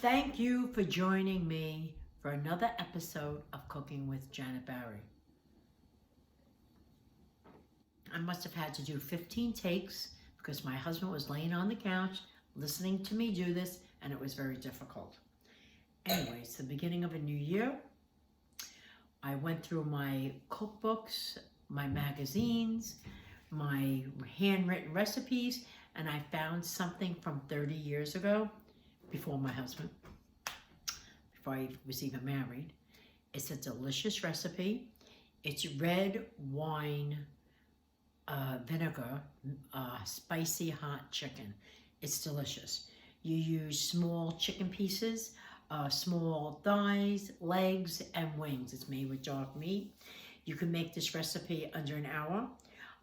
Thank you for joining me for another episode of Cooking with Janet Bari. I must have had to do 15 takes because my husband was laying on the couch listening to me do this, and it was very difficult. Anyway, it's the beginning of a new year. I went through my cookbooks, my magazines, my handwritten recipes, and I found something from 30 years ago, before my husband, before I was even married. It's a delicious recipe. It's red wine vinegar, spicy hot chicken. It's delicious. You use small chicken pieces, small thighs, legs, and wings. It's made with dark meat. You can make this recipe under an hour.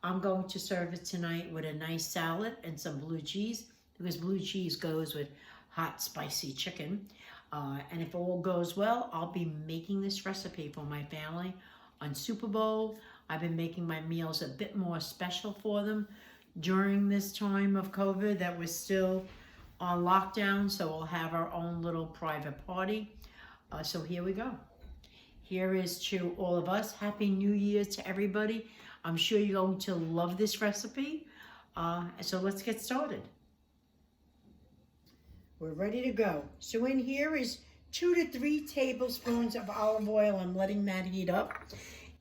I'm going to serve it tonight with a nice salad and some blue cheese, because blue cheese goes with hot spicy chicken. And if all goes well, I'll be making this recipe for my family on Super Bowl. I've been making my meals a bit more special for them during this time of COVID that we're still on lockdown, so we'll have our own little private party. So here we go. Here is to all of us. Happy New Year to everybody. I'm sure you're going to love this recipe. So let's get started. We're ready to go. So in here is 2 to 3 tablespoons of olive oil. I'm letting that heat up.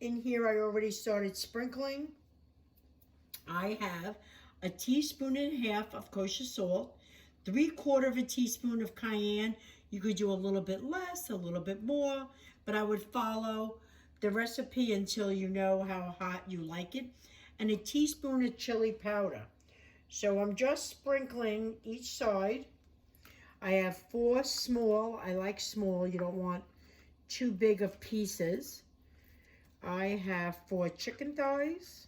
In here I already started sprinkling. I have a teaspoon and a half of kosher salt, 3/4 teaspoon of cayenne. You could do a little bit less, a little bit more, but I would follow the recipe until you know how hot you like it, and a teaspoon of chili powder. So I'm just sprinkling each side. I have 4 small. I like small. You don't want too big of pieces. I have 4 chicken thighs.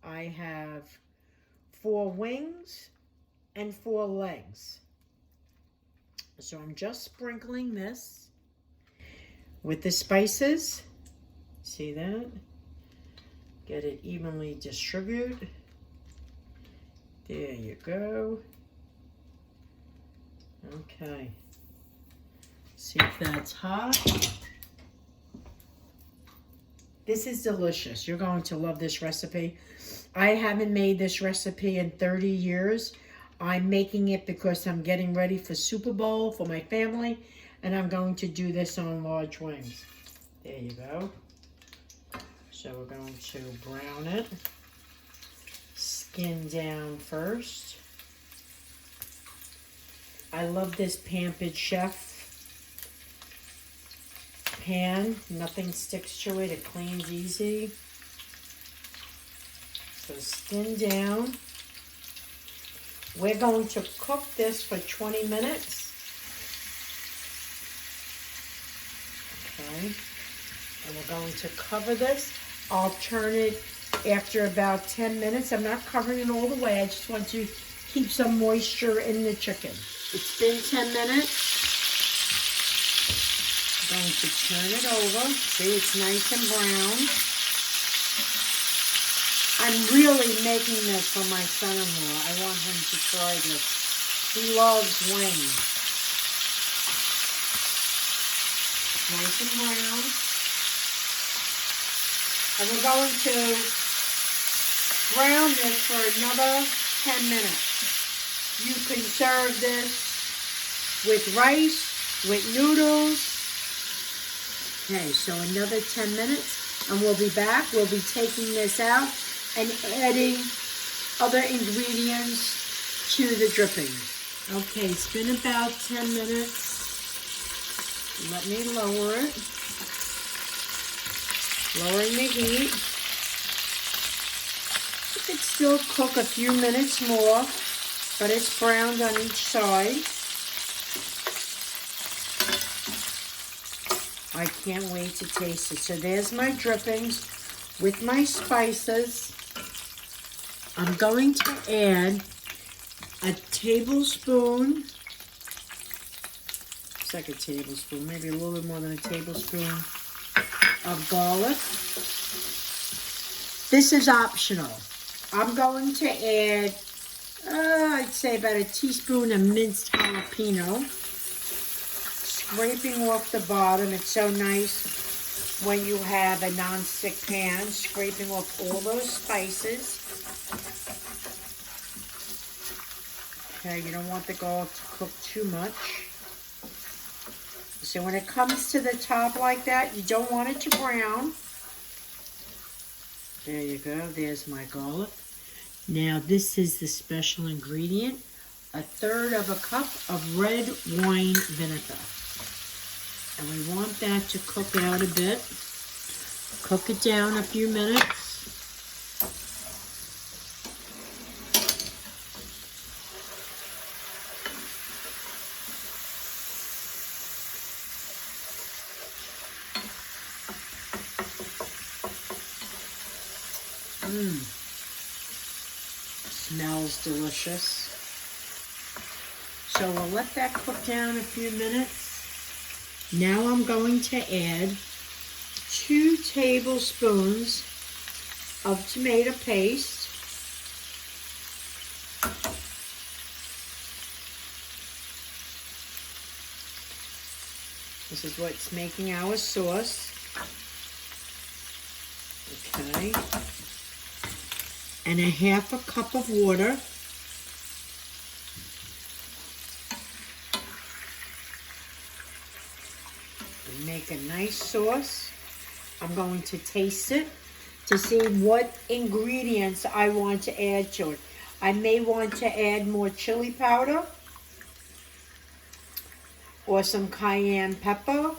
I have 4 wings and 4 legs. So I'm just sprinkling this with the spices. See that? Get it evenly distributed. There you go. Okay. See if that's hot. This is delicious. You're going to love this recipe. I haven't made this recipe in 30 years. I'm making it because I'm getting ready for Super Bowl for my family, and I'm going to do this on large wings. There you go. So we're going to brown it. Skin down first. I love this Pampered Chef pan. Nothing sticks to it. It cleans easy. So skin down. We're going to cook this for 20 minutes. Okay. And we're going to cover this. I'll turn it after about 10 minutes. I'm not covering it all the way. I just want to keep some moisture in the chicken. It's been 10 minutes. I'm going to turn it over. See, it's nice and brown. I'm really making this for my son-in-law. I want him to try this. He loves wings. Nice and brown. And we're going to brown this for another 10 minutes. You can serve this with rice, with noodles. Okay, so another 10 minutes, and we'll be back. We'll be taking this out and adding other ingredients to the dripping. Okay, it's been about 10 minutes. Let me lower it. Lowering the heat. You could still cook a few minutes more, but it's browned on each side. I can't wait to taste it. So there's my drippings with my spices. I'm going to add a tablespoon, second tablespoon, maybe a little bit more than a tablespoon of garlic. This is optional. I'm going to add, I'd say about a teaspoon of minced jalapeno. scraping off the bottom. It's so nice when you have a non-stick pan, scraping off all those spices. Okay, you don't want the garlic to cook too much. So when it comes to the top like that, you don't want it to brown. There you go, there's my garlic. Now this is the special ingredient, 1/3 cup of red wine vinegar. And we want that to cook out a bit. Cook it down a few minutes. Smells delicious. So we'll let that cook down a few minutes. Now I'm going to add 2 tablespoons of tomato paste. This is what's making our sauce. Okay. And 1/2 cup of water. And make a nice sauce. I'm going to taste it to see what ingredients I want to add to it. I may want to add more chili powder or some cayenne pepper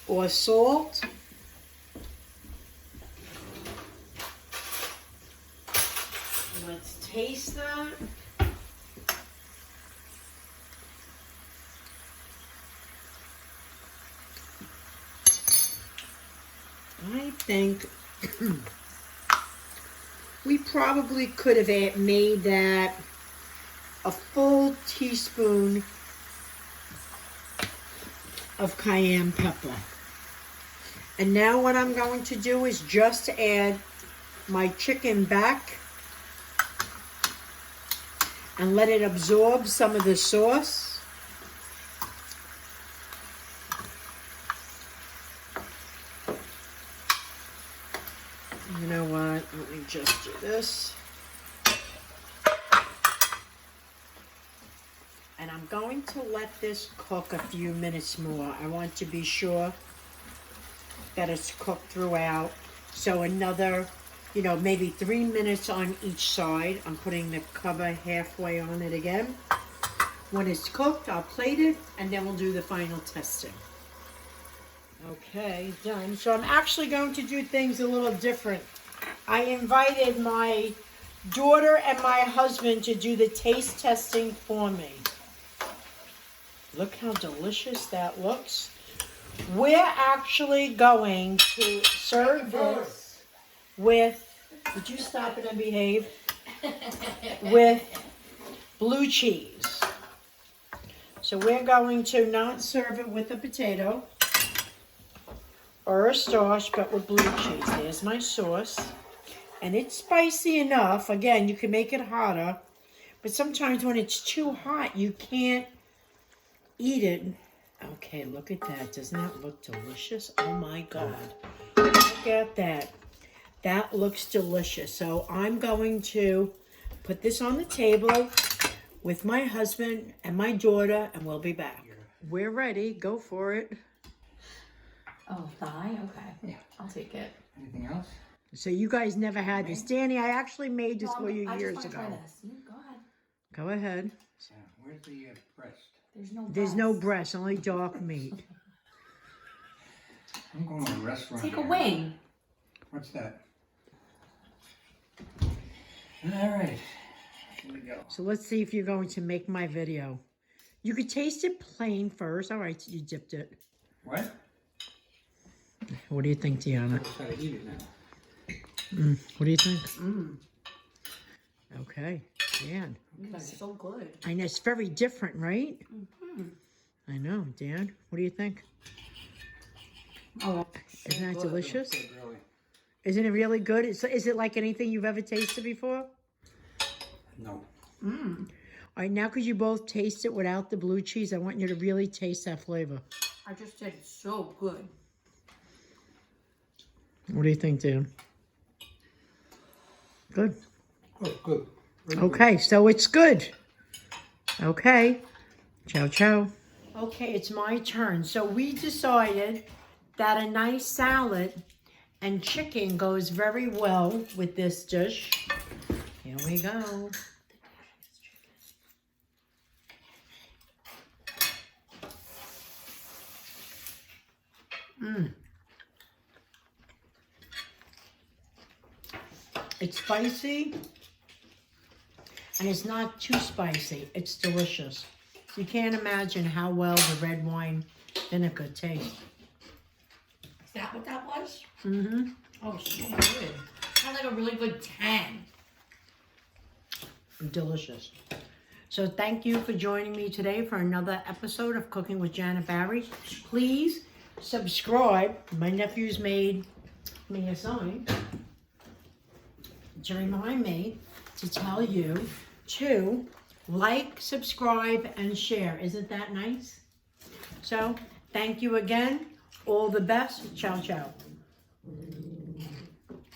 or salt. Let's taste that. I think we probably could have made that a full teaspoon of cayenne pepper. And now what I'm going to do is just add my chicken back and let it absorb some of the sauce. You know what? Let me just do this. And I'm going to let this cook a few minutes more. I want to be sure that it's cooked throughout. So another, maybe 3 minutes on each side. I'm putting the cover halfway on it again. When it's cooked, I'll plate it, and then we'll do the final testing. Okay, done. So I'm actually going to do things a little different. I invited my daughter and my husband to do the taste testing for me. Look how delicious that looks. We're actually going to serve this with, would you stop it and behave? With blue cheese. So we're going to not serve it with a potato or a starch, but with blue cheese. There's my sauce. And it's spicy enough. Again, you can make it hotter. But sometimes when it's too hot, you can't eat it. Okay, look at that. Doesn't that look delicious? Oh my God. Look at that. That looks delicious. So I'm going to put this on the table with my husband and my daughter, and we'll be back. We're ready. Go for it. Oh, thigh? Okay. Yeah. I'll take it. Anything else? So you guys never had this. Danny, I actually made this for you years ago. Try this. You go ahead. Go ahead. Yeah. Where's the breast? There's no breast, only dark meat. I'm going to a restaurant. Take a wing. What's that? All right. Here we go. So let's see if you're going to make my video. You could taste it plain first. All right, you dipped it. What? What do you think, Deanna? Let's try to eat it now. What do you think? Okay, Dan. That's so good. I know, it's very different, right? I know, Dan. What do you think? Oh, Isn't that Good, delicious? good, really. Isn't it really good? Is it like anything you've ever tasted before? No. All right, now could you both taste it without the blue cheese? I want you to really taste that flavor. I just said it's so good. What do you think, Dan? Good. Good, good. Very Okay, so it's good. Okay. Ciao, ciao. Okay, it's my turn. So we decided that a nice salad and chicken goes very well with this dish. Here we go. It's spicy, and it's not too spicy. It's delicious. You can't imagine how well the red wine vinegar tastes. Is that what that was? Mm-hmm. Oh, so good. Sounds like a really good 10. Delicious. So thank you for joining me today for another episode of Cooking with Janet Bari. Please subscribe. My nephew's made me a sign to remind me to tell you to like, subscribe, and share. Isn't that nice? So thank you again. All the best. Ciao, ciao.